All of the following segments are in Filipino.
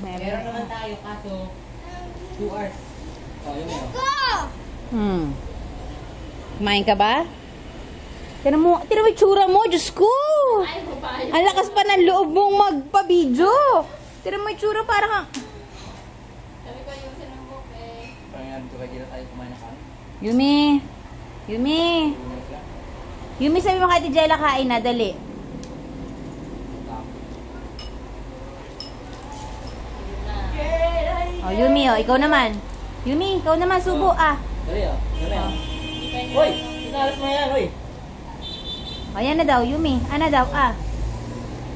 Meron naman tayo kaso 2 hours. Oh, yun yun. Kumain ka ba? Tinan mo yung tsura mo, Diyos ko! Ang lakas pa ng loob mong magpa-video! Tinan mo yung tsura, parang... Sabi ko yung sinambok eh. Parang ito kaya tayo kumain na kami. Yumi! Yumi! Yumi, sabi mo kay Ate Jella, kain na, dali. Oh, Yumi, oh, ikaw naman. Yumi, ikaw naman, subo, ah. Dali ah. Dali ah. Hoy! Sinalas mo yan, hoy! Ayan na daw, Yumi. Ano daw, ah.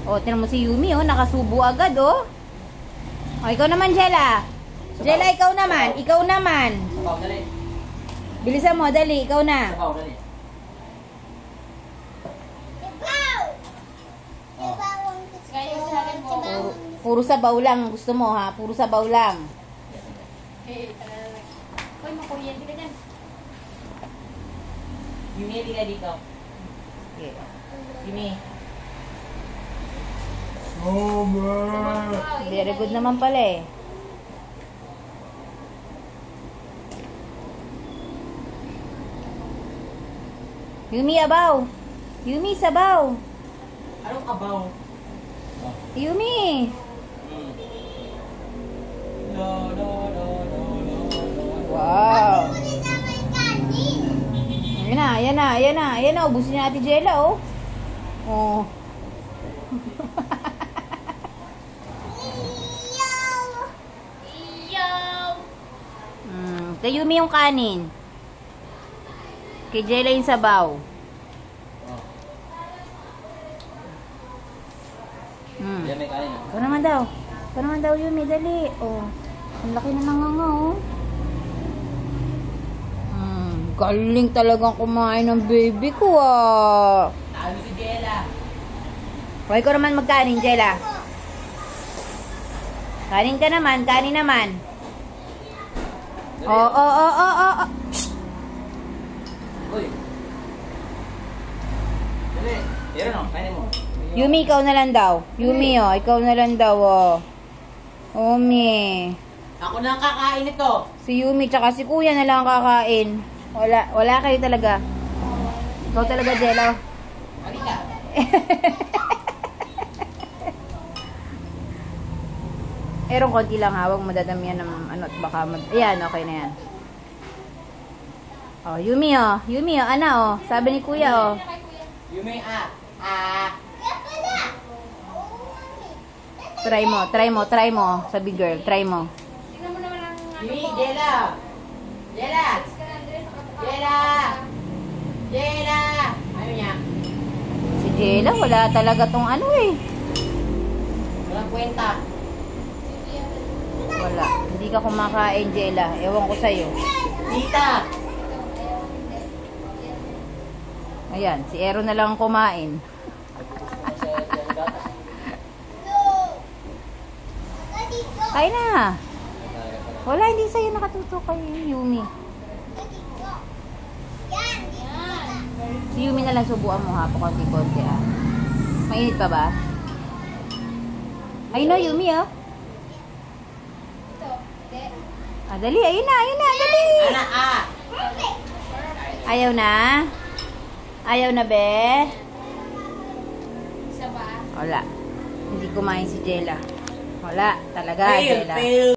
Oh, tinan mo si Yumi, oh. Nakasubo agad, oh. Oh, ikaw naman, Jella. Jella, ikaw naman. Ikaw naman. Sabaw, dali. Bilisan mo, dali. Ikaw na. Sabaw, dali. Kaya yung sinabi mo. Puro sabaw lang. Gusto mo, ha? Puro sabaw lang. Eh, talaga. Hoy, makuryente ka dyan. Yumi, hindi ka dito. Okay. Yumi. Very good naman pala, eh. Yumi, abaw. Yumi, sabaw. Anong abaw? Yumi. No. Wow. Ayan na. Ubusin na Ate Jella, oh. Oh. Kay Yumi yung kanin. Kay Jella yung sabaw. Yan, may kanin. Ikaw naman daw, Yumi, dali. Oh. Ang laki na nanganga, oh. Galing talagang kumain ng baby ko, ah. Talo si Jella. Huwag ko naman magkanin, Jella. Kanin ka naman, kanin naman. Oh. Uy. Dali. Yan o, kainin mo. Yumi, ikaw na lang daw. Yumi, oh. Ikaw na lang daw, oh. Yumi. Ako na ang kakain ito. Si Yumi, tsaka si Kuya na lang kakain. Wala kayo talaga. Ikaw talaga, Jella. Halika. Erong konti lang, ha. Huwag madadamihan ng ano, at baka ayan, okay na yan. Oh, Yumi, oh. Yumi, oh. Ana, oh. Sabi ni Kuya, oh. Yumi, Try mo. Sabi girl, try mo. Tingnan mo naman ang... Yumi, Jella. Ano niya? Si Jella, wala talaga tong ano, eh. Walang kwenta. Wala. Hindi ka kumakain, Jella. Ewan ko sa'yo. Tita. Ayan, si Ero na lang kumain. Kain na. Wala, hindi sa'yo nakatutok kay Yumi. Si Yumi na lang subuan mo, ha. Pakunti-kunti, ha. Mainit pa ba? Ay, no, Yumi, oh. Dali. Ayun na, dali. Ayaw na, be. Isa ba? Wala. Hindi kumain si Jella. Wala, talaga, Jella.